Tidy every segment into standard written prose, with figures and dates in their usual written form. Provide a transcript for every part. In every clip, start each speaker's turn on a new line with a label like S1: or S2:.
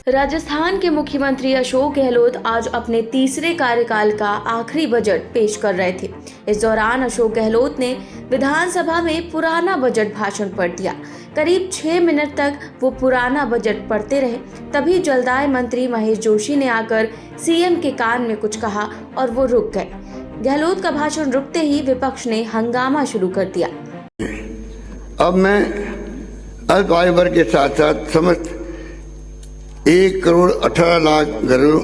S1: राजस्थान के मुख्यमंत्री अशोक गहलोत आज अपने तीसरे कार्यकाल का आखिरी बजट पेश कर रहे थे। इस दौरान अशोक गहलोत ने विधानसभा में पुराना बजट भाषण पढ़ दिया। करीब 6 मिनट तक वो पुराना बजट पढ़ते रहे। तभी जलदाय मंत्री महेश जोशी ने आकर सीएम के कान में कुछ कहा और वो रुक गए। गहलोत का भाषण रुकते ही विपक्ष ने हंगामा शुरू कर दिया।
S2: अब मैं अल्प आयु वर्ग के साथ साथ समस्त 1,18,00,000 घरों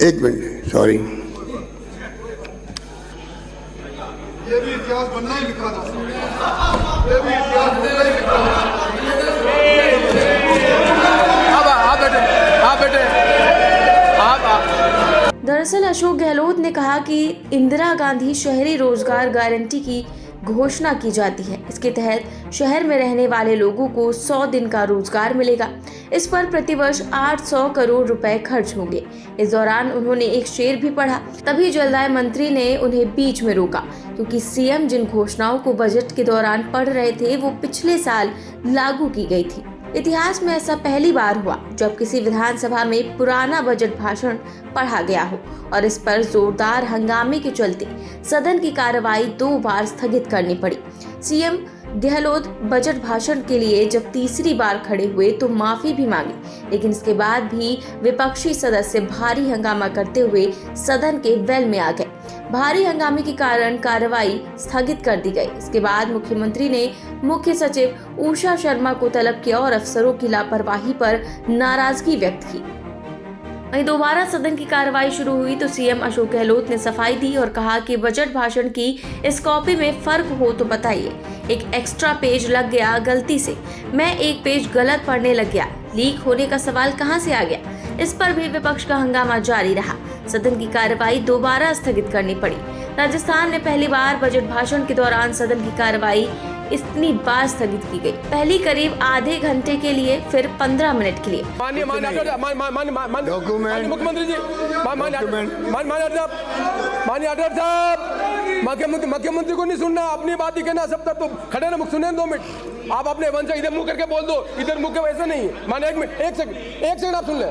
S2: एक मिनट, सॉरी,
S3: ये भी इतिहास बनना ही लिखा था। ये भी इतिहास बनना ही लिखा था।
S1: दरअसल अशोक गहलोत ने कहा कि इंदिरा गांधी शहरी रोजगार गारंटी की घोषणा की जाती है। इसके तहत शहर में रहने वाले लोगों को 100 दिन का रोजगार मिलेगा। इस पर प्रतिवर्ष 800 करोड़ रुपए खर्च होंगे। इस दौरान उन्होंने एक शेर भी पढ़ा। तभी जलदाय मंत्री ने उन्हें बीच में रोका, क्योंकि सीएम जिन घोषणाओं को बजट के दौरान पढ़ रहे थे वो पिछले साल लागू की गई थी। इतिहास में ऐसा पहली बार हुआ जब किसी विधानसभा में पुराना बजट भाषण पढ़ा गया हो और इस पर जोरदार हंगामे के चलते सदन की कार्रवाई 2 बार स्थगित करनी पड़ी। सीएम गहलोत बजट भाषण के लिए जब तीसरी बार खड़े हुए तो माफी भी मांगी, लेकिन इसके बाद भी विपक्षी सदस्य भारी हंगामा करते हुए सदन के वेल में आ गए। भारी हंगामे के कारण कार्रवाई स्थगित कर दी गई। इसके बाद मुख्यमंत्री ने मुख्य सचिव उषा शर्मा को तलब किया और अफसरों की लापरवाही पर नाराजगी व्यक्त की। वहीं दोबारा सदन की कार्रवाई शुरू हुई तो सीएम अशोक गहलोत ने सफाई दी और कहा कि बजट भाषण की इस कॉपी में फर्क हो तो बताइए। एक एक्स्ट्रा पेज लग गया गलती से, मैं एक पेज गलत पढ़ने लग गया, लीक होने का सवाल कहां से आ गया। इस पर भी विपक्ष का हंगामा जारी रहा। सदन की कार्रवाई दोबारा स्थगित करनी पड़ी। राजस्थान में पहली बार बजट भाषण के दौरान सदन की कार्रवाई इतनी बार स्थगित की गई। पहली करीब आधे घंटे के लिए, फिर 15 मिनट के लिए।
S4: माननीय मुख्यमंत्री जी, माननीय अध्यक्ष साहब, मुख्यमंत्री को नहीं सुनना, अपनी बात ही कहना। सब तक तो खड़े ना, सुने 2 मिनट। आप अपने मन से इधर मुंह करके बोल दो, इधर मुंह के वैसे नहीं है। माने 1 मिनट, 1 सेकंड आप सुन ले।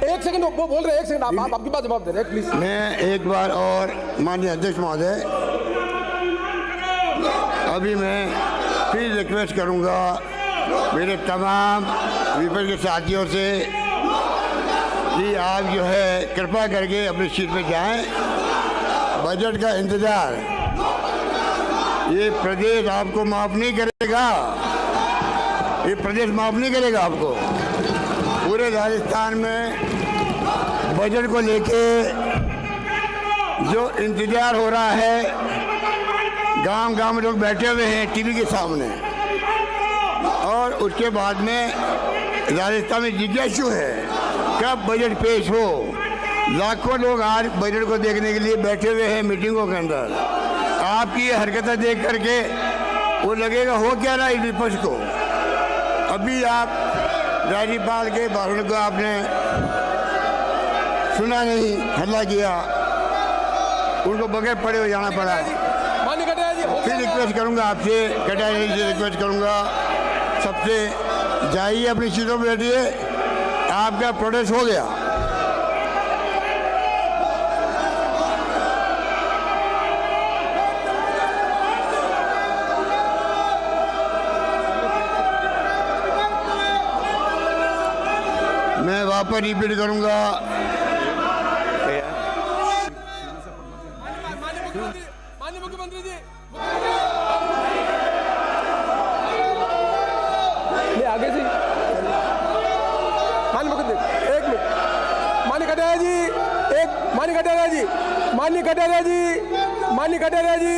S4: 1 सेकंड वो बोल रहे, 1 सेकंड आप आपकी बात जवाब दे रहे, प्लीज।
S2: मैं एक बार और माननीय अध्यक्ष महोदय, अभी मैं प्लीज रिक्वेस्ट करूंगा मेरे तमाम विपक्ष के साथियों से कि आप जो है कृपया करके अपनी सीट पे जाएं। बजट का इंतजार, ये प्रदेश आपको माफ नहीं करेगा, ये प्रदेश माफ नहीं करेगा आपको। पूरे राजस्थान में बजट को लेके जो इंतजार हो रहा है, गांव में लोग बैठे हुए हैं टीवी के सामने, और उसके बाद में राजस्थान में जिज्ञासु है कब बजट पेश हो। लाखों लोग आज बजट को देखने के लिए बैठे हुए हैं मीटिंगों के अंदर। आपकी ये हरकतें देख करके वो लगेगा हो क्या रहा है विपक्ष को। अभी आप राज्यपाल के भाषण को आपने सुना नहीं, हल्ला किया, उनको बगैर पढ़े हुए जाना पड़ा। फिर रिक्वेस्ट करूंगा आपसे, कटारिया जी से रिक्वेस्ट करूंगा, सबसे जाइए अपनी सीटों पर बैठिए। आपका प्रोटेस्ट हो गया। मैं वापस रिपीट करूंगा।
S4: माननीय मुख्यमंत्री जी, आगे जी, माननीय मुख्यमंत्री 1 मिनट, माननीय कटारिया जी, माननीय कटारिया जी, माननीय कटारिया जी, माननीय कटारिया जी,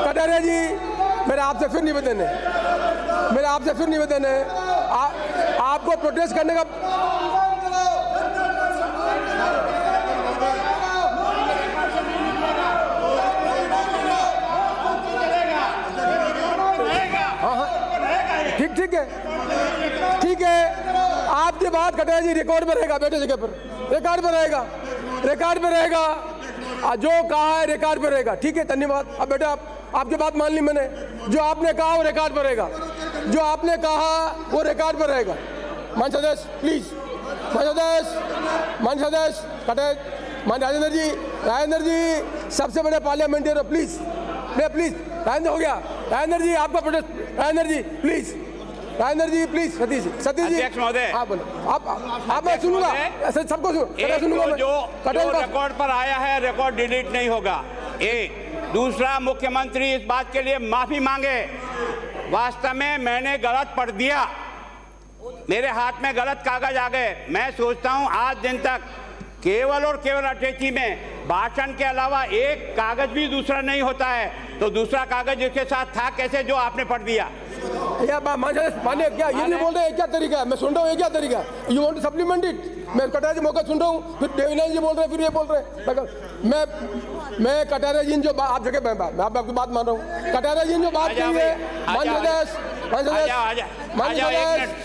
S4: कटारिया जी, मेरा आपसे फिर निवेदन है, आपको प्रोटेस्ट करने का ठीक है आपकी बात कटारिया जी रिकॉर्ड पर रहेगा, बैठे जगह पर रिकॉर्ड पर रहेगा, रिकॉर्ड पर रहेगा। जो कहा है रिकॉर्ड पर रहेगा, ठीक है, धन्यवाद। अब बेटा आपकी बात मान ली मैंने, जो आपने कहा वो रिकॉर्ड पर रहेगा, जो आपने कहा वो रिकॉर्ड पर रहेगा। मान सदस्य प्लीज, मान सदस्य कटे, मान राजेंद्र जी सबसे बड़े पार्लियामेंटेरियर, प्लीज राजेंद्र हो गया, राजेंद्र जी आपका प्रोटेस्ट, राजेंद्र जी प्लीज, सतीश जी
S5: अध्यक्ष महोदय,
S4: हाँ बोलो। आप मैं सुनूंगा, सबको सुनूंगा।
S5: जो रिकॉर्ड पर आया है रिकॉर्ड डिलीट नहीं होगा। एक दूसरा, मुख्यमंत्री इस बात के लिए माफी मांगे। वास्तव में मैंने गलत पढ़ दिया, मेरे हाथ में गलत कागज आ गए। मैं सोचता हूं आज दिन तक केवल और केवल अटैची में भाषण के अलावा एक कागज भी दूसरा नहीं होता है, तो दूसरा कागज इसके साथ था कैसे जो आपने पढ़ दिया?
S4: माने क्या ये नहीं बोल रहे, क्या तरीका है? मैं सुन रहा हूँ, ये क्या तरीका? You want to supplement it? मैं कटारिया जी मौका सुन रहा हूँ, फिर देवीलाल जी बोल रहे, फिर ये बोल रहे। मैं कटारिया जी जो आप जगह मैं आपकी बात मान रहा हूँ। कटारिया जी जो बात कही है,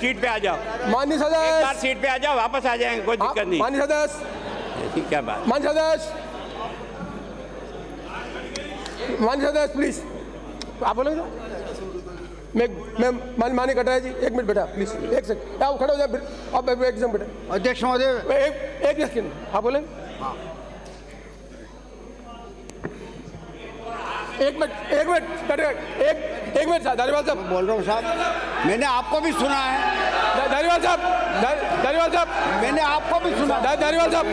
S5: सीट पे आ जाओ,
S4: माननीय सदस्य,
S5: एक बार सीट पे आ जाओ, वापस आ जाएंगे, कोई दिक्कत नहीं।
S4: माननीय सदस्य,
S5: क्या बात?
S4: माननीय सदस्य प्लीज, आप बोलोगे? मैं माननीय कटारिया जी, एक मिनट बेटा प्लीज, एक सेकंड आप खड़े हो जाए, अब एक सेकंड बेटा।
S2: अध्यक्ष महोदय,
S4: एक सेकंड आप बोले, एक मिनट कटारिया, एक मिनट धारीवाल साहब
S2: बोल रहा हूँ साहब, मैंने आपको भी सुना है।
S4: धारीवाल साहब
S2: मैंने आपको भी सुना,
S4: धारीवाल साहब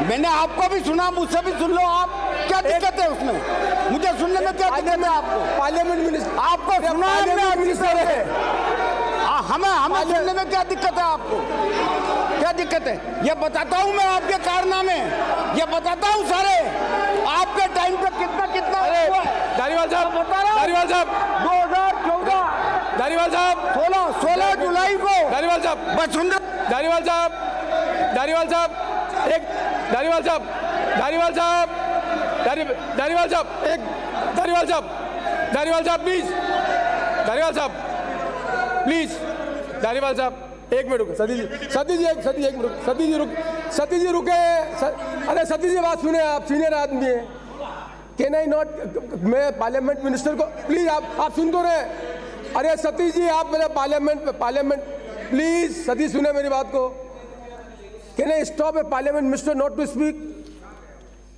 S2: मैंने आपको भी सुना, मुझसे भी सुन लो। आप क्या दिक्कत है उसमें? मुझे सुनने में क्या दिक्कत है? आपको
S4: पार्लियामेंट मिनिस्टर,
S2: आपको सुना है,
S4: मिनिस्टर है,
S2: हमें सुनने में क्या दिक्कत है? आपको क्या दिक्कत है? ये बताता हूँ मैं आपके कारनामे, ये बताता हूँ सारे आपके टाइम पे कितना हुआ है।
S4: धारीवाल साहब
S2: 2014,
S4: धारीवाल साहब
S2: 16 जुलाई को,
S4: धारीवाल साहब
S2: बस सुन रहे,
S4: धारीवाल साहब एक मिनट रुके, सतीश जी रुके। अरे सतीश जी बात सुने, आप सीनियर आदमी हैं। कैन आई नॉट, मैं पार्लियामेंट मिनिस्टर को प्लीज, आप सुन तो रहे। अरे सतीश जी आप मेरे पार्लियामेंट प्लीज, सतीश सुने मेरी बात को। Can I stop a parliament minister not to speak?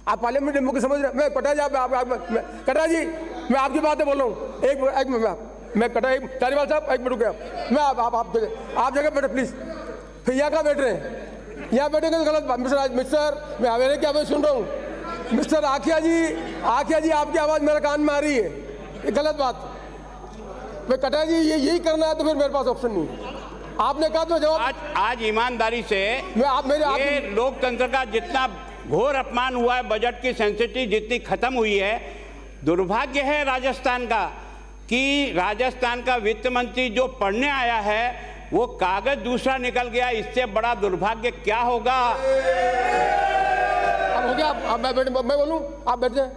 S4: आप पार्लियामेंट डेमोक्रेसी समझ रहे? मैं कटारिया जी मैं आपकी बातें बोल रहा हूँ, एक मिनट मैं धारीवाल साहब एक मिनट रुके, मैं आप जगह बैठे प्लीज। फिर यहाँ का बैठ रहे हैं, यहाँ बैठेंगे तो गलत बात। मिस्टर मैं मेरे क्या मैं सुन रहा हूँ। मिस्टर आखिया जी आपकी आवाज़ मेरे कान में आ रही है, ये गलत बात। मैं कटारिया जी यही करना है तो फिर मेरे पास ऑप्शन नहीं। आपने कहा तो जवाब।
S5: आज ईमानदारी से
S4: ये
S5: लोकतंत्र का जितना घोर अपमान हुआ है, बजट की सेंसिटिव जितनी खत्म हुई है, दुर्भाग्य है राजस्थान का कि राजस्थान का वित्त मंत्री जो पढ़ने आया है वो कागज दूसरा निकल गया। इससे बड़ा दुर्भाग्य क्या होगा?
S4: अब हो गया, मैं बोलूं, आप बैठ जाए,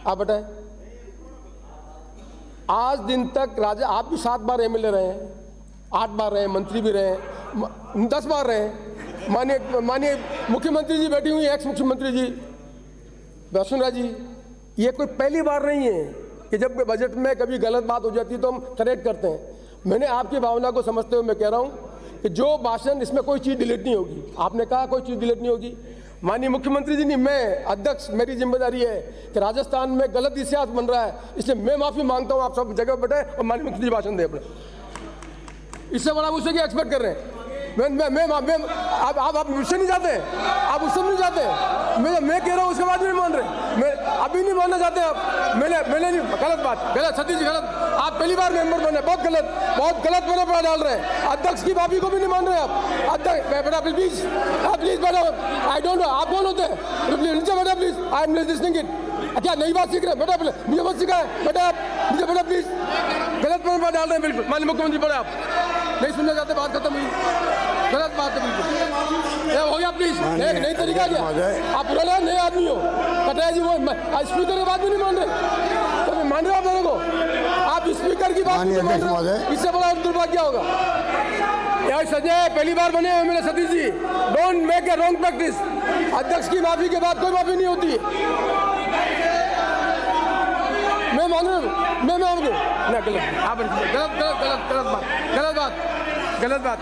S4: आप बैठे। आज दिन तक राजा, आप भी 7 बार एमएलए रहे हैं, 8 बार रहे, मंत्री भी रहे, 10 बार रहे। माननीय मुख्यमंत्री जी बैठी हुई, एक्स मुख्यमंत्री जी वसुंधरा जी, ये कोई पहली बार नहीं है कि जब बजट में कभी गलत बात हो जाती है तो हम करेक्ट करते हैं। मैंने आपकी भावना को समझते हुए मैं कह रहा हूँ कि जो भाषण, इसमें कोई चीज़ डिलीट नहीं होगी। आपने कहा कोई चीज़ डिलीट नहीं होगी। माननीय मुख्यमंत्री जी नहीं, मैं अध्यक्ष, मेरी जिम्मेदारी है कि राजस्थान में गलत इतिहास बन रहा है, इसलिए मैं माफ़ी मांगता हूँ। आप सब जगह बैठे और माननीय मुख्यमंत्री जी भाषण दें अपने। इससे बड़ा मुझसे क्या एक्सपेक्ट कर रहे हैं? आप मुझसे नहीं जाते, आप उससे नहीं जाते। मैं कह रहा हूँ उसके बाद भी नहीं मान रहे, मैं अभी नहीं मानना चाहते आप। मैंने नहीं, गलत बात, गलत सतीश जी गलत। आप पहली बार मेंबर बने, बहुत गलत मैंने पड़ा डाल रहे हैं। अध्यक्ष की भाभी को भी नहीं मान रहे आप। अध्यक्ष बेटा प्लीज, आप प्लीज बैठो। आई डोंट नो आप कौन होते हैं, नीचे बैठा please. I am listening it. क्या नई बात सीख रहे हैं बेटा? मुझे मत सिखाए बेटा, मुझे बेटा प्लीज। गलत मैंने डाल रहे हैं बिल्कुल। माननीय मुख्यमंत्री पढ़े, आप नहीं सुनना चाहते, बात खत्म हुई। गलत बात है बिल्कुल, हो गया प्लीज। नई तरीका क्या? आप पुराना नए आदमी हो। कटारिया जी वो स्पीकर की बात भी नहीं मान रहे, तो मान रहे हो आप मेरे को? आप स्पीकर की बात नहीं मान रहे, इससे बड़ा दुर्भाग्य होगा। यार संजय पहली बार बने हैं मेरे Satish ji, don't make a wrong practice. अध्यक्ष की माफी के बाद कोई माफी नहीं होती। मैं मान रहा हूँ, मैं मान रहा हूँ, गलत, आप गलत गलत गलत गलत बात, गलत बात, गलत बात।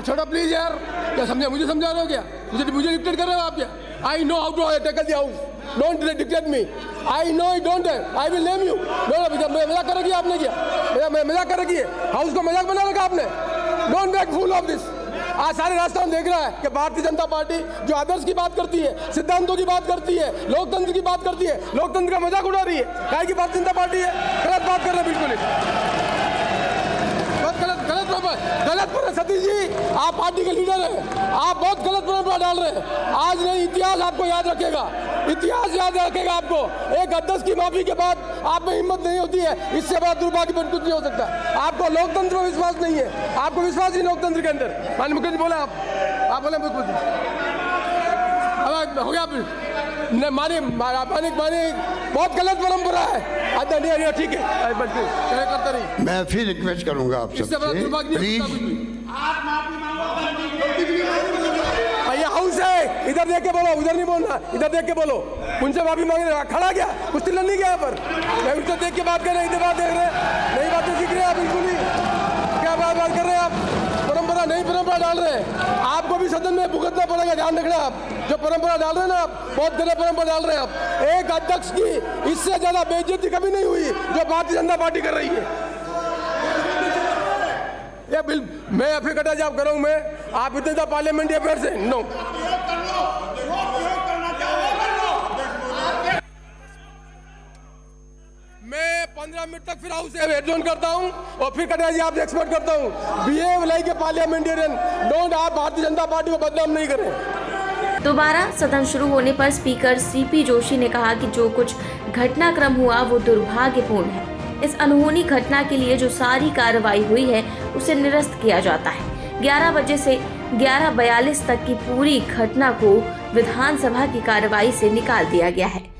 S4: छोटा प्लीज यार, क्या समझा, मुझे समझा रहे हो क्या? मुझे डिक्टेट कर रहे हो आप क्या? I know how to tackle the house, don't dictate me. I know it, don't, I will name you. मजाक कर रखी है आपने क्या? मजाक कर रखी है, हाउस को मजाक बना रखा आपने। Don't make fool of this. आज सारे रास्ता देख रहा है कि भारतीय जनता पार्टी जो आदर्श की बात करती है, सिद्धांतों की बात करती है, लोकतंत्र की बात करती है, लोकतंत्र का मजाक उड़ा रही है। काहे की भारतीय जनता पार्टी है? गलत बात कर रहे हैं, बिल्कुल गलत पर सतीश जी, आप पार्टी के लीडर हैं, आप बहुत गलत परंपरा डाल रहे हैं। आज नहीं, इतिहास आपको याद रखेगा, इतिहास याद रखेगा आपको। एक अध्यक्ष की माफी के बाद आप में हिम्मत नहीं होती है, इससे बड़ा दुर्भाग्यपूर्ण कुछ नहीं हो सकता। आपको लोकतंत्र में विश्वास नहीं है, आपको विश्वास ही लोकतंत्र के अंदर। माननीय मुख्यमंत्री बोला, आप बोले मुख्यमंत्री, अब हो गया मानिक बहुत गलत परंपरा है। नहीं, ठीक है, करता नहीं।
S2: मैं फिर रिक्वेस्ट करूंगा आप सबसे, प्लीज।
S4: ये हाउस है, इधर देख के बोलो, उधर नहीं बोलना, इधर देख के बोलो। उनसे माफी मांगने खड़ा गया, कुछ तिलन नहीं गया यहाँ पर। मैं उनसे देख के बात कर रहे, इधर बात देख रहे, नई बातें सीख रहे हैं आप, बिल्कुल ही क्या बात कर रहे हैं आप? परंपरा नई परंपरा डाल रहे हैं, आपको भी सदन में भुगतना पड़ेगा, ध्यान रखना। आप जो परंपरा डाल रहे हैं ना, आप बहुत गलत परंपरा डाल रहे हैं। आप एक अध्यक्ष की इससे ज्यादा बेइज्जती कभी नहीं हुई जो भारतीय जनता पार्टी कर रही है। ये बिल मैं फिर कटा जॉब कर रहा हूं, मैं आप इतने पार्लियामेंट्री अफेयर से नो। मैं 15 मिनट तक फिर हाउस से एडजॉर्न करता हूं और फिर कटा जी आपसे एक्सपेक्ट करता हूं, behave like a parliamentarian, don't. आप भारतीय जनता पार्टी को बदनाम नहीं करें।
S1: दोबारा सदन शुरू होने पर स्पीकर सीपी जोशी ने कहा कि जो कुछ घटनाक्रम हुआ वो दुर्भाग्यपूर्ण है। इस अनहोनी घटना के लिए जो सारी कार्रवाई हुई है उसे निरस्त किया जाता है। 11 बजे से 11:42 तक की पूरी घटना को विधानसभा की कार्रवाई से निकाल दिया गया है।